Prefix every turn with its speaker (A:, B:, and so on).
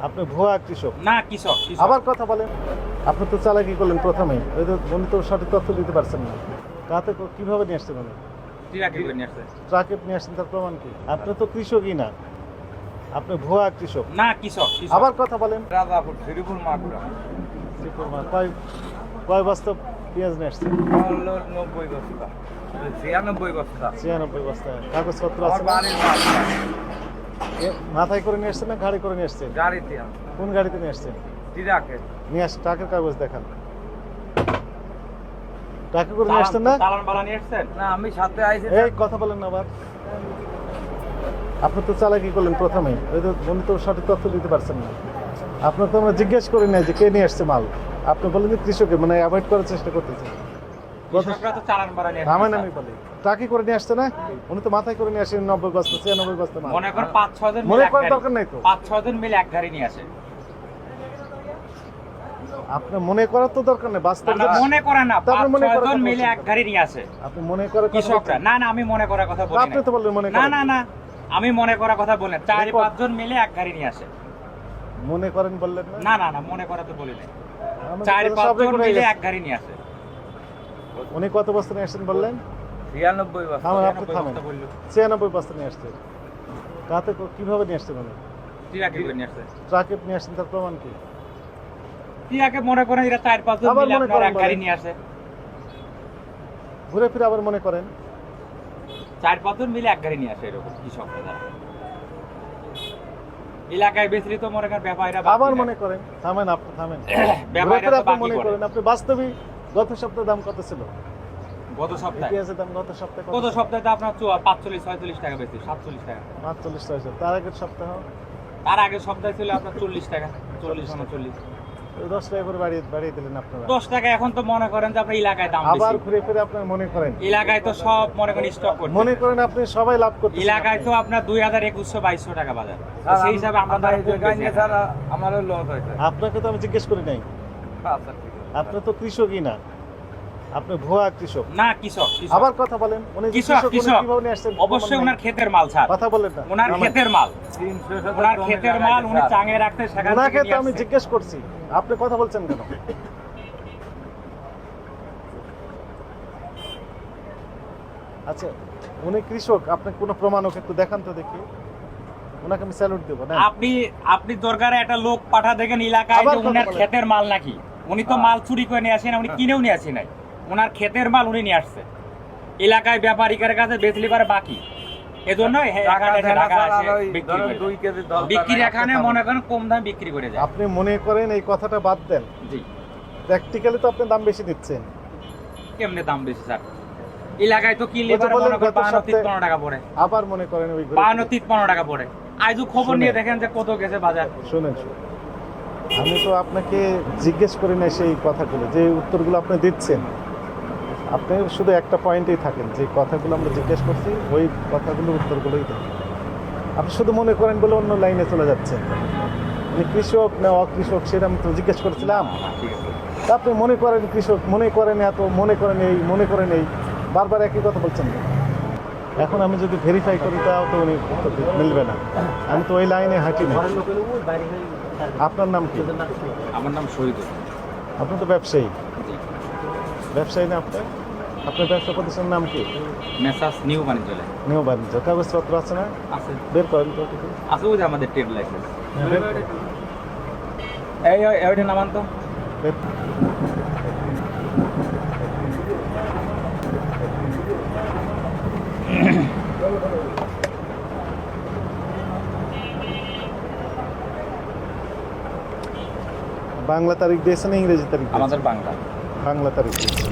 A: আপনি ভুয়া কৃষক
B: না কৃষক
A: আবার কথা বলেন। আপনি তো চালাকি করলেন প্রথমেই, ওই তো উনি তো সঠিক তথ্য দিতে পারছেন না। তাতে কিভাবে নিয়ে আসছেন উনি? ট্রাকে নিয়ে আসছেন, তার প্রমাণ কি? আপনি তো কৃষকই না, আপনি ভুয়া কৃষক।
B: না কৃষক
A: আবার কথা বলেন।
C: রাজাপুর শ্রীপুর মাগুরা
A: কয় বস্তা পেঁয়াজ নিয়ে আসছেন?
C: 90 বস্তা 96 বস্তা
A: 96 বস্তা। কাগজপত্র
C: আমার
A: আছে?
C: বাড়ির বাসা
A: মাথায় করে নিয়ে আসছেন না গাড়ি করে নিয়ে আসছেন?
C: গাড়িতে
A: কোন গাড়িতে নিয়ে আসছেন?
C: ট্রাকে
A: নিয়ে আসছেন, ট্রাকের কাগজ দেখান। ট্রাকে করে নিয়ে আসছেন না?
B: চালান বালা নিয়ে আসছেন?
C: না আমি সাথে আইছি
A: এই কথা বলেন না আবার। আপনি তো চালাকি করলেন প্রথমেই, ওই তো উনি তো সঠিক তথ্য দিতে পারছেন না। আপনার তো আমরা জিজ্ঞেস করি না যে কে নিয়ে আসছে মাল। আপনি বলেন যে কৃষকের, মানে অ্যাভয়েড করার চেষ্টা করতেছেন।
B: কৃষকরা তো চালান বালা নিয়ে
A: আমার নামই বলি, ট্রাকে করে নিয়ে আসছে না? উনি তো মাথায় করে নিয়ে আসেন 90 বস্তা 96 বস্তা মাল।
B: মনে করেন 5-6 জন
A: মনে করার দরকার নাই তো।
B: 5-6 জন মিলে এক গাড়ি নিয়ে আসে।
A: আপনার মনে করার তো দরকার নেই, বাস্তব
B: মনে করে না,
A: তারপরে মনে
B: 5-6
A: করার
B: জন
A: কথা
B: মিলে
A: বলছেন।
B: এক গাড়ি নিয়ে আসে
A: আপনি মনে করার কথা
B: কৃষকরা।
A: বলছেন।
B: না না আমি মনে করার কথা বলি
A: আপনি
B: না।
A: তো বললেন মনে
B: না
A: করেন।
B: না না আমি মনে করার কথা বলি না। 4-5 জন মিলে এক গাড়ি নিয়ে আসে।
A: মনে করেন বললেন না?
B: না না না মনে করা তো বলি না।
A: আমাদের
B: 4-5
A: সব
B: জন
A: রেকর্ড হয়ে
B: মিলে
A: গেছে।
B: এক গাড়ি নিয়ে আসে।
A: উনি কত বস্তা নিয়ে আসছেন বললেন?
C: 96 বস্তা
A: থামেন, আপনি
B: 96
A: থামেন।
B: বস্তা বললো।
A: 96 বস্তা নিয়ে আসছেন। তাতে কিভাবে নিয়ে আসছেন উনি?
B: ট্রাকে করে নিয়ে আসে।
A: ট্রাকে নিয়ে আসছেন, তার প্রমাণ কি?
B: ট্রাকে মনে করেন এরা 4-5 জন
A: আবার
B: মিলে
A: মনে
B: আপনার
A: করেন
B: এক গাড়ি
A: বলেন।
B: নিয়ে আসে।
A: ঘুরে ফিরে আবার মনে করেন।
B: 4-5 জন মিলে এক গাড়ি নিয়ে আসে এরকম কৃষকরা যারা। এলাকায় বেশি তো মনে করেন ব্যাপারীরা
A: আবার মনে করেন। থামেন, আপনি থামেন। ঘুরে
B: ব্যাপারীরা
A: ফিরে
B: তো
A: আপনি
B: বাকি
A: মনে
B: করে।
A: করেন। আপনি বাস্তবিক গত সপ্তাহে দাম কত ছিল?
B: গত সপ্তাহে
A: পেঁয়াজের দাম গত সপ্তাহে কত
B: গত
A: ছিল?
B: সপ্তাহে তো আপনার 45-46 টাকা বেশি, 47 টাকা।
A: 45 টাকা। তার আগের সপ্তাহ
B: তার আগের সপ্তাহে ছিল আপনার 40 টাকা, 40-39।
A: 10 টাকা করে বাড়িয়ে দিলেন আপনারা।
B: 10 টাকা এখন তো মনে করেন যে আপনার এলাকায় দাম
A: আবার
B: বেশি।
A: ঘুরে ফিরে আপনার মনে করেন।
B: এলাকায় তো সব মনে করেন স্টক করতে।
A: মনে করেন আপনি সবাই লাভ করতেছেন।
B: এলাকায় তো আপনার 2000-2100-2200 টাকা বাজার। তো সেই হিসাবে আমরা তো আরো কম বেশি
C: স্যার আমারও লস হয়েছে।
A: আপনাকে তো আমি জিজ্ঞেস করি নাই।
C: আচ্ছা ঠিক আছে।
A: আপনি তো কৃষকই না, আপনি ভুয়া কৃষক।
B: না কৃষক
A: আবার কথা বলেন। উনি যে
B: কৃষক
A: উনি
B: কৃষক
A: কিভাবে নিয়ে আসছেন?
B: অবশ্যই ওনার ক্ষেতের মাল স্যার।
A: কথা বলেন না।
B: ওনার
A: নামান।
B: ক্ষেতের মাল,
C: 300
B: ওনার ক্ষেতের মাল উনি চাঙে রাখতে সেখান
A: ওনাকে
B: থেকে
A: তো
B: নিয়ে
A: আমি
B: আসছে।
A: জিজ্ঞেস করছি, আপনি কথা বলছেন কেন? আচ্ছা, উনি কৃষক, আপনি কোনো প্রমাণ ওকে একটু দেখান তো দেখি। ওনাকে আমি স্যালুট দেবো না?
B: আপনি দরকারে একটা লোক পাঠা দেখেন এলাকায়
A: আবার
B: যে
A: কথা
B: উনার
A: বলেন।
B: ক্ষেতের মাল নাকি। উনি তো মাল চুরি করে নিয়ে আসেন, উনি কিনেও নিয়ে আসেন নাই। ওনার ক্ষেতের মাল উনি নিয়ে আসছে। এলাকায় ব্যাপারীদের কাছে বেচলি পারে বাকি। এজন্য এখানে এসে ঢাকা আসে বিক্রি করে।
C: 2 কেজি
B: বিক্রি এখানে মনে করেন কম দামে বিক্রি করে যায়।
A: আপনি মনে করেন এই কথাটা বাদ দেন।
B: জি
A: প্র্যাকটিক্যালি তো আপনি দাম বেশি দিচ্ছেন।
B: কেমনে দাম বেশি স্যার? এলাকায় তো কিনলে
A: ওই যে
B: পারে
A: বললেন
B: মনে করেন
A: গত
B: 52-53 টাকা পড়ে।
A: আবার মনে করেন ওই ঘুরে ফিরে।
B: 52-53 টাকা পড়ে। আজও খবর নিয়ে দেখেন যে কত গেছে বাজার।
A: শুনেন, আমি তো আপনাকে জিজ্ঞেস করি না সেই কথাগুলো, যে উত্তরগুলো আপনি দিচ্ছেন। আপনি শুধু একটা পয়েন্টেই থাকেন, যে কথাগুলো আমরা জিজ্ঞেস করছি ওই কথাগুলো উত্তরগুলোই দেন। আপনি শুধু মনে করেন বলে অন্য লাইনে চলে যাচ্ছেন। যে কৃষক না অকৃষক সেটা আমি তো জিজ্ঞেস করেছিলাম।
B: ঠিক আছে।
A: তা আপনি মনে করেন কৃষক, মনে করেন এত, মনে করেন এই, মনে করেন এই, বারবার একই কথা বলছেন কেন? এখন আমি যদি ভেরিফাই করি তাও তো উনি উত্তর মিলবে না। আমি তো ওই লাইনে হাঁটি না। আপনার নাম কি?
B: আমার নাম শহীদুল।
A: আপনি তো ব্যবসায়ী। ব্যবসায়ী না আপনার? আপনার ব্যবসা প্রতিষ্ঠানের নাম কি?
B: মেসাস নিউ বাণিজ্যালয়
A: নিউ বাণিজ্য। কাগজপত্র আছে না?
B: আছে।
A: বের করেন তো কিছু।
B: আছে ওই যে আমাদের ট্রেড লাইসেন্স।
A: বের করেন।
B: এইটা নামান তো।
A: বের। বাংলা তারিখ দিয়েছেন, ইংরেজি তারিখ দিয়েছেন?
B: আমাদের বাংলা।
A: বাংলা তারিখ দিয়েছেন।